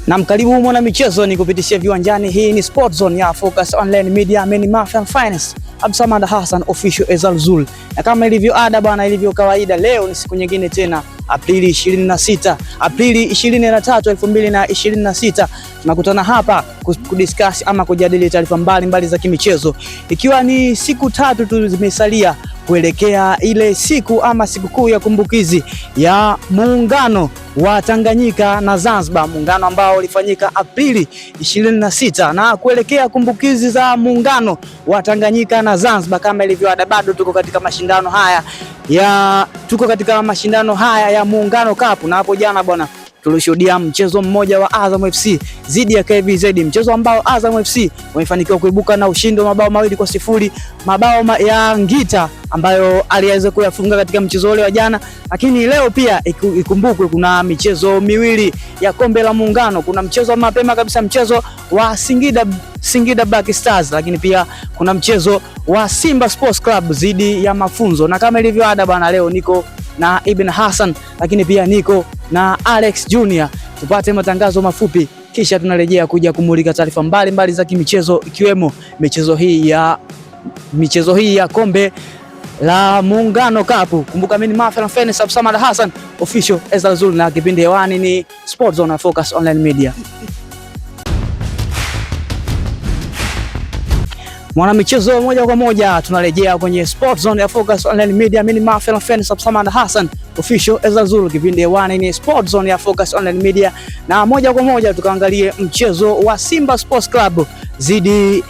Na karibu mwana michezo ni kupitishia viwanjani. Hii ni Sport Zone ya Focus Online Media, mimi Mafia Finance, Absamad Hassan official Ezalzul. Na kama ilivyo ada bwana, ilivyo kawaida, leo ni siku nyingine tena, Aprili 23, 2026, tunakutana hapa kudiscuss ama kujadili taarifa mbalimbali za kimichezo, ikiwa ni siku tatu tu zimesalia kuelekea ile siku ama sikukuu ya kumbukizi ya muungano wa Tanganyika na Zanzibar, muungano ambao ulifanyika Aprili 26, na kuelekea kumbukizi za muungano wa Tanganyika na Zanzibar, kama ilivyo ada, bado tuko katika mashindano haya ya Muungano Cup. Na hapo jana bwana, tulishuhudia mchezo mmoja wa Azam FC dhidi ya KVZ, mchezo ambao Azam FC wamefanikiwa kuibuka na ushindi wa mabao 2-0, mabao ya Ngita ambayo aliweza kuyafunga katika mchezo ule wa jana. Lakini leo pia ikumbukwe kuna michezo miwili ya kombe la muungano. Kuna mchezo mapema kabisa, mchezo wa Singida Black Stars, lakini pia kuna mchezo wa Simba Sports Club dhidi ya Mafunzo. Na kama ilivyo ada bwana, leo niko na Ibn Hassan, lakini pia niko na Alex Junior. Tupate matangazo mafupi, kisha tunarejea kuja kumulika taarifa mbalimbali za kimichezo, ikiwemo michezo hii ya kombe la Muungano Cup. Kumbuka mimi ni Mafia Finance, Absamad Hassan official Ezalzul, na kipindi hewani ni Sport Zone Focus Online Media. Mwana michezo, moja kwa moja tunarejea kwenye Sport Zone ya Focus Online Media. Mimi ni Mafia Finance, Absamad Hassan official Ezalzul, kipindi hewani ni Sport Zone ya Focus Online Media, na moja kwa moja tukaangalie mchezo wa Simba Sports Club zidi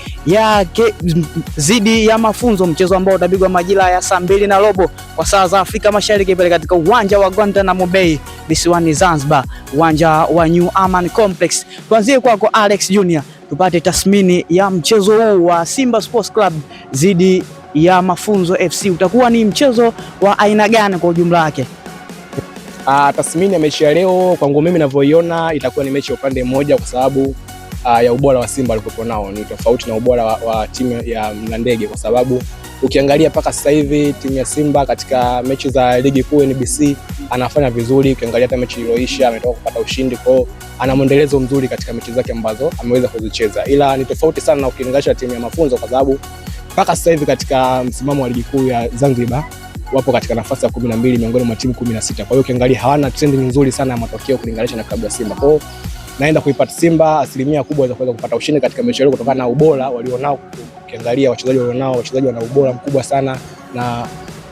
ya Mafunzo, mchezo ambao utapigwa majira ya saa 2:30 kwa saa za Afrika Mashariki pale katika uwanja wa Guantanamo Bay visiwani Zanzibar, uwanja wa New Aman Complex. Tuanzie kwako Alex Junior, tupate tathmini ya mchezo huu wa Simba Sports Club zidi ya Mafunzo FC. Utakuwa ni mchezo wa aina gani kwa ujumla wake? Tathmini ya mechi ya leo kwangu mimi ninavyoiona itakuwa ni mechi ya upande mmoja, kwa sababu ya ubora wa Simba alikopo nao ni tofauti na ubora wa timu ya Mlandege, kwa sababu ukiangalia mpaka sasa hivi timu ya Simba katika mechi za ligi kuu NBC anafanya vizuri. Ukiangalia hata mechi iliyoisha ametoka kupata ushindi, kwao ana mwendelezo mzuri katika mechi zake ambazo ameweza kuzicheza, ila ni tofauti sana na ukilinganisha timu ya Mafunzo, kwa sababu mpaka sasa hivi katika msimamo wa ligi kuu ya Zanzibar wapo katika nafasi ya 12 miongoni mwa timu 16. Kwa hiyo ukiangalia hawana trend nzuri sana ya matokeo kulinganisha na klabu ya Simba. Kwa hiyo naenda kuipata Simba asilimia kubwa za kuweza kupata ushindi katika mechi hiyo kutokana na ubora walionao. Ukiangalia wachezaji wana ubora mkubwa sana, na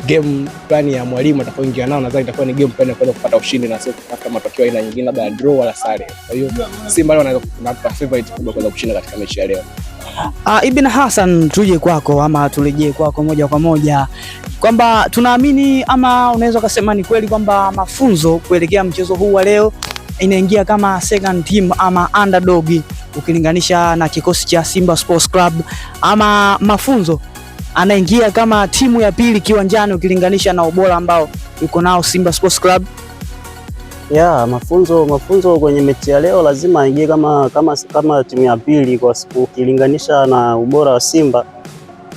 game plan ya mwalimu atakayoingia nao nadhani itakuwa ni game plan ya kuweza kupata ushindi na sio kupata matokeo aina nyingine labda draw wala sare. Kwa hiyo Simba leo anaweza kupata favorite kubwa kuweza kushinda katika mechi ya leo. Ibn Hassan, tuje kwako ama turejee kwako moja kwa moja, kwamba tunaamini ama unaweza kusema ni kweli kwamba Mafunzo kuelekea mchezo huu wa leo inaingia kama second team ama underdog ukilinganisha na kikosi cha Simba Sports Club, ama Mafunzo anaingia kama timu ya pili kiwanjani ukilinganisha na ubora ambao yuko nao Simba Sports Club? Mafunzo kwenye mechi ya leo lazima aingie kama timu ya pili, kwa sababu ukilinganisha na ubora wa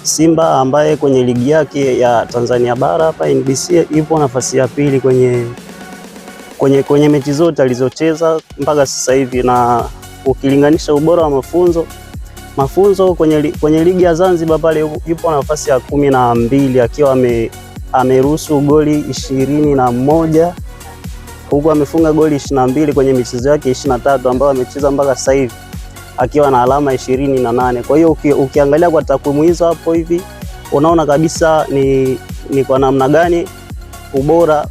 Simba ambaye kwenye ligi yake ya Tanzania bara hapa NBC ipo nafasi ya pili kwenye mechi zote alizocheza mpaka sasa hivi, na ukilinganisha ubora wa Mafunzo kwenye ligi ya Zanzibar pale yupo nafasi ya 12 akiwa ameruhusu goli 21 huku amefunga goli 22 kwenye michezo yake 23 ambayo amecheza mpaka sasa hivi akiwa na alama 28. Kwa hiyo ukiangalia kwa takwimu hizo hapo hivi unaona kabisa ni kwa namna gani ubora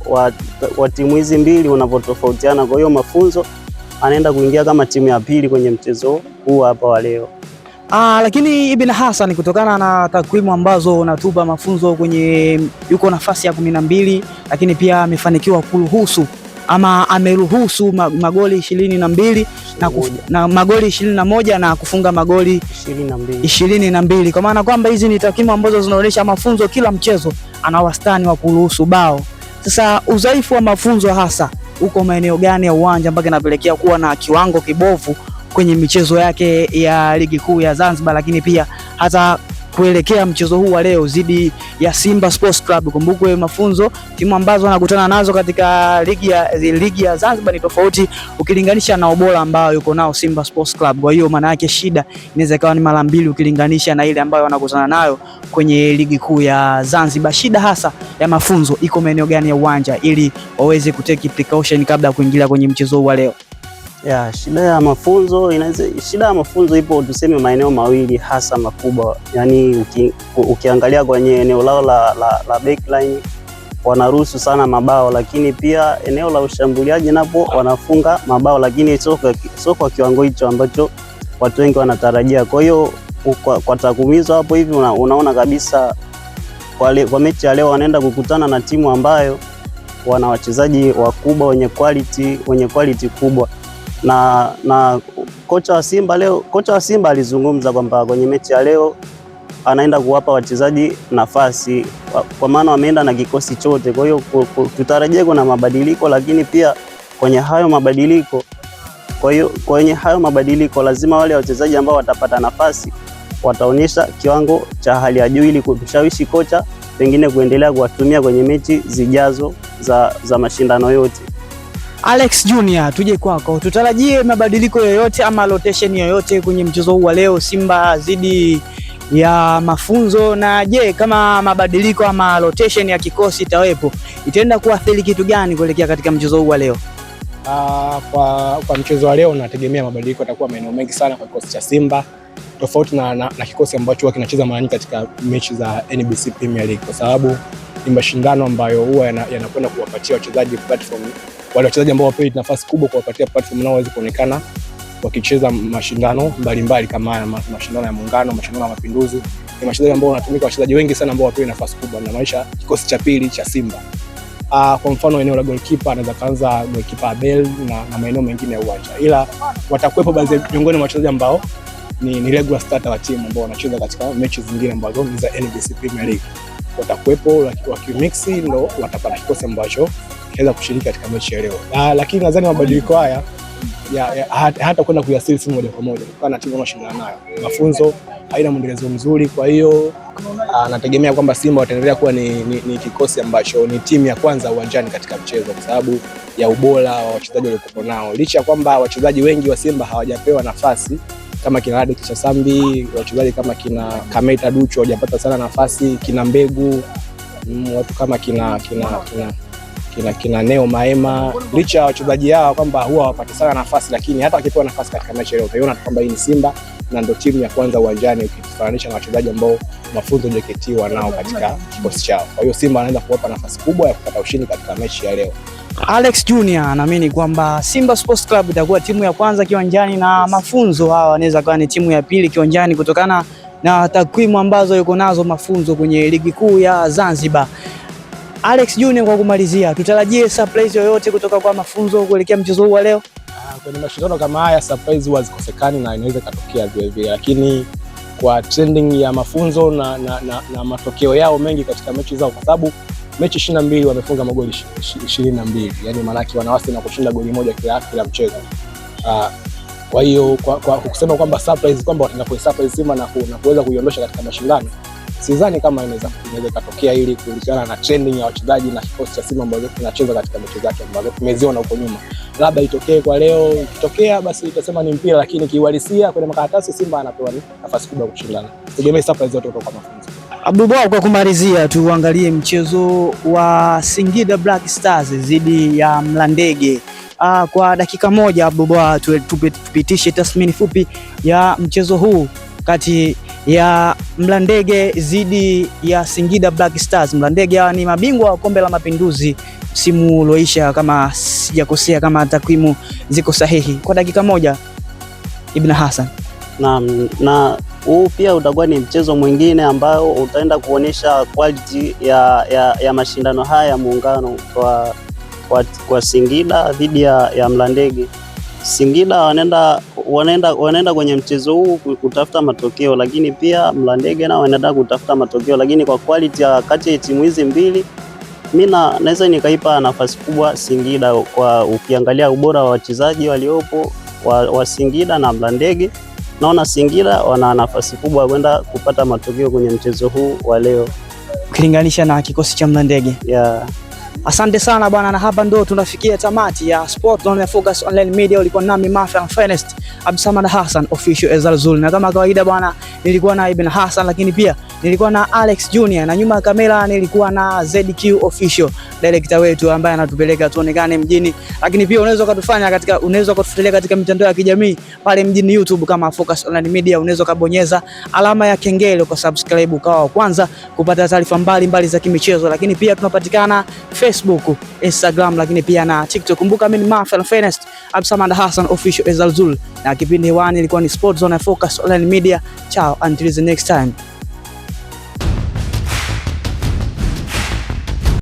wa timu hizi mbili unavyotofautiana. Kwa hiyo Mafunzo anaenda kuingia kama timu ya pili kwenye mchezo huu hapa wa leo. Lakini Ibn Hassan, kutokana na takwimu ambazo unatupa, Mafunzo yuko nafasi ya 12, lakini pia amefanikiwa kuruhusu ama ameruhusu magoli 22 na magoli 21 na kufunga magoli 22, kwa maana kwamba hizi ni takwimu ambazo zinaonyesha Mafunzo kila mchezo ana wastani wa kuruhusu bao. Sasa udhaifu wa Mafunzo hasa uko maeneo gani ya uwanja mpaka inapelekea kuwa na kiwango kibovu kwenye michezo yake ya ligi kuu ya Zanzibar, lakini pia hata kuelekea mchezo huu wa leo dhidi ya Simba Sports Club. Kumbukwe Mafunzo, timu ambazo wanakutana nazo katika ligi ya Zanzibar ni tofauti ukilinganisha na ubora ambao yuko nao Simba Sports Club. Kwa hiyo maana yake shida inaweza ikawa ni mara mbili ukilinganisha na ile ambayo wanakutana nayo kwenye ligi kuu ya Zanzibar. Shida hasa ya Mafunzo iko maeneo gani ya uwanja ili waweze kuteki precaution kabla ya kuingia kwenye mchezo huu wa leo? Shida ya mafunzo ipo tuseme maeneo mawili hasa makubwa. Yaani ukiangalia kwenye eneo lao la backline wanaruhusu sana mabao, lakini pia eneo la ushambuliaji napo wanafunga mabao, lakini sio kwa kiwango hicho ambacho watu wengi wanatarajia. Kwa hiyo kwa takumizo hapo hivi unaona kabisa kwa mechi ya leo wanaenda kukutana na timu ambayo wana wachezaji wakubwa wenye quality kubwa. Na kocha wa Simba alizungumza kwamba kwenye mechi ya leo anaenda kuwapa wachezaji nafasi kwa maana wameenda na kikosi chote. Kwa hiyo tutarajie kuna mabadiliko, lakini pia kwenye hayo mabadiliko lazima wale wachezaji ambao watapata nafasi wataonyesha kiwango cha hali ya juu ili kushawishi kocha pengine kuendelea kuwatumia kwenye mechi zijazo za mashindano yote. Alex Junior, tuje kwako. Tutarajie mabadiliko yoyote ama rotation yoyote kwenye mchezo huu wa leo Simba dhidi ya Mafunzo? Na je, kama mabadiliko ama rotation ya kikosi itawepo, itaenda kuathiri kitu gani kuelekea katika mchezo huu wa leo? Kwa mchezo wa leo nategemea mabadiliko yatakuwa maeneo mengi sana kwa kikosi cha Simba, tofauti na kikosi ambacho huwa kinacheza mara nyingi katika mechi za NBC Premier League, kwa sababu ni mashindano ambayo huwa yanakwenda kuwapatia wachezaji platform, wale wachezaji ambao wapewi nafasi kubwa kuwapatia platform nao waweze kuonekana wakicheza mashindano mbalimbali kama haya, mashindano ya Muungano, mashindano ya Mapinduzi. Ni mashindano ambao wanatumika wachezaji wengi sana ambao wapewi nafasi kubwa na maisha kikosi cha pili cha Simba. Kwa mfano eneo la goalkeeper anaweza kaanza goalkeeper Abel na maeneo mengine ya uwanja, ila watakuwepo baadhi miongoni mwa wachezaji ambao ni regular starter wa timu ambao wanacheza katika mechi zingine ambazo ni za NBC Premier League. Watakuwepo wakimix ndio watapata kikosi ambacho kinaweza kushiriki katika mechi ya leo. Lakini nadhani mabadiliko haya hata kwenda kuiasili simu moja kwa moja kutokana na timu wanashindana nayo. Mafunzo haina mwendelezo mzuri, kwa hiyo nategemea kwamba Simba wataendelea kuwa ni kikosi ambacho ni timu ya kwanza uwanjani katika mchezo kwa sababu ya ubora wa wachezaji waliokuwa nao. Licha ya kwamba wachezaji wengi wa Simba hawajapewa nafasi kama kina Radi Kishasambi, wachezaji kama kina Kameta Ducho hawajapata sana nafasi, kina Mbegu, watu kama kina Neo Maema. Licha ya wachezaji hao kwamba huwa hawapati sana nafasi, lakini hata wakipewa nafasi katika mechi leo utaiona kwamba hii ni Simba na ndio timu ya kwanza uwanjani ukifananisha na wachezaji ambao Mafunzo JKT wanao katika kikosi chao. Kwa hiyo Simba anaanza kuwapa nafasi kubwa ya kupata ushindi katika mechi ya leo. Alex Junior anaamini kwamba Simba Sports Club itakuwa timu ya kwanza kiwanjani na Mafunzo hawa wanaweza kuwa ni timu ya pili kiwanjani kutokana na takwimu ambazo yuko nazo Mafunzo kwenye ligi kuu ya Zanzibar. Alex Junior, kwa kumalizia, tutarajie surprise yoyote kutoka kwa Mafunzo kuelekea mchezo huu wa leo? Kwenye mashindano kama haya surprise huwa zikosekani na inaweza katokea vile vile, lakini kwa trending ya Mafunzo na matokeo yao mengi katika mechi zao, kwa sababu mechi 22 wamefunga magoli 22, yani maana yake wanawasi na kushinda goli moja kila mchezo. Kwa hiyo kwa kusema kwamba surprise kwamba wataenda ku surprise Simba na kuweza kuiondosha katika mashindano, sidhani kama inaweza katokea, ili kulingana na trending ya wachezaji na kikosi cha Simba ambacho kinacheza katika mechi zake ambazo tumeziona huko nyuma. Labda itokee kwa leo, ikitokea basi itasema ni mpira, lakini kiuhalisia kwenye makaratasi Simba anapewa nafasi kubwa kushindana. Tegemea surprise zote kutoka kwa Mafunzo. Abdullah, kwa kumalizia tuangalie mchezo wa Singida Black Stars dhidi ya Mlandege. Kwa dakika moja Abdullah, tupitishe tathmini fupi ya mchezo huu kati ya Mlandege dhidi ya Singida Black Stars. Mlandege hawa ni mabingwa wa Kombe la Mapinduzi msimu ulioisha kama sijakosea, kama takwimu ziko sahihi. Kwa dakika moja Ibn Hassan. Na huu pia utakuwa ni mchezo mwingine ambao utaenda kuonyesha quality ya mashindano haya ya Muungano kwa Singida dhidi ya Mlandege. Singida wanaenda kwenye mchezo huu kutafuta matokeo, lakini pia Mlandege nao wanaenda kutafuta matokeo, lakini kwa quality ya kati ya timu hizi mbili mimi naweza nikaipa nafasi kubwa Singida, kwa ukiangalia ubora wa wachezaji waliopo wa Singida na Mlandege. naona Singida wana nafasi kubwa kwenda kupata matokeo kwenye mchezo huu wa leo ukilinganisha na kikosi cha Mlandege. Yeah. Asante sana bwana, na hapa ndo tunafikia tamati ya Sport Zone ya Focus Online Media. Ulikuwa nami Mafia Finest Abdulsamad Hassan official Ezalzul, na kama kawaida bwana, nilikuwa na Ibn Hassan, lakini pia nilikuwa na Alex Junior, na nyuma ya kamera nilikuwa na ZQ official director wetu ambaye anatupeleka tuonekane mjini. Lakini pia unaweza kutufuatilia katika mitandao ya kijamii pale mjini YouTube kama Focus Online Media. Unaweza kubonyeza alama ya kengele kwa subscribe ukawa wa kwanza kupata taarifa mbalimbali za kimichezo. Lakini pia tunapatikana Facebook, Instagram, lakini pia na TikTok. Kumbuka mimi ni Mafia Finest Abdulsamad Hassan official Ezalzul, na kipindi hewani ilikuwa ni Sport Zone ya Focus Online Media. Ciao until the next time.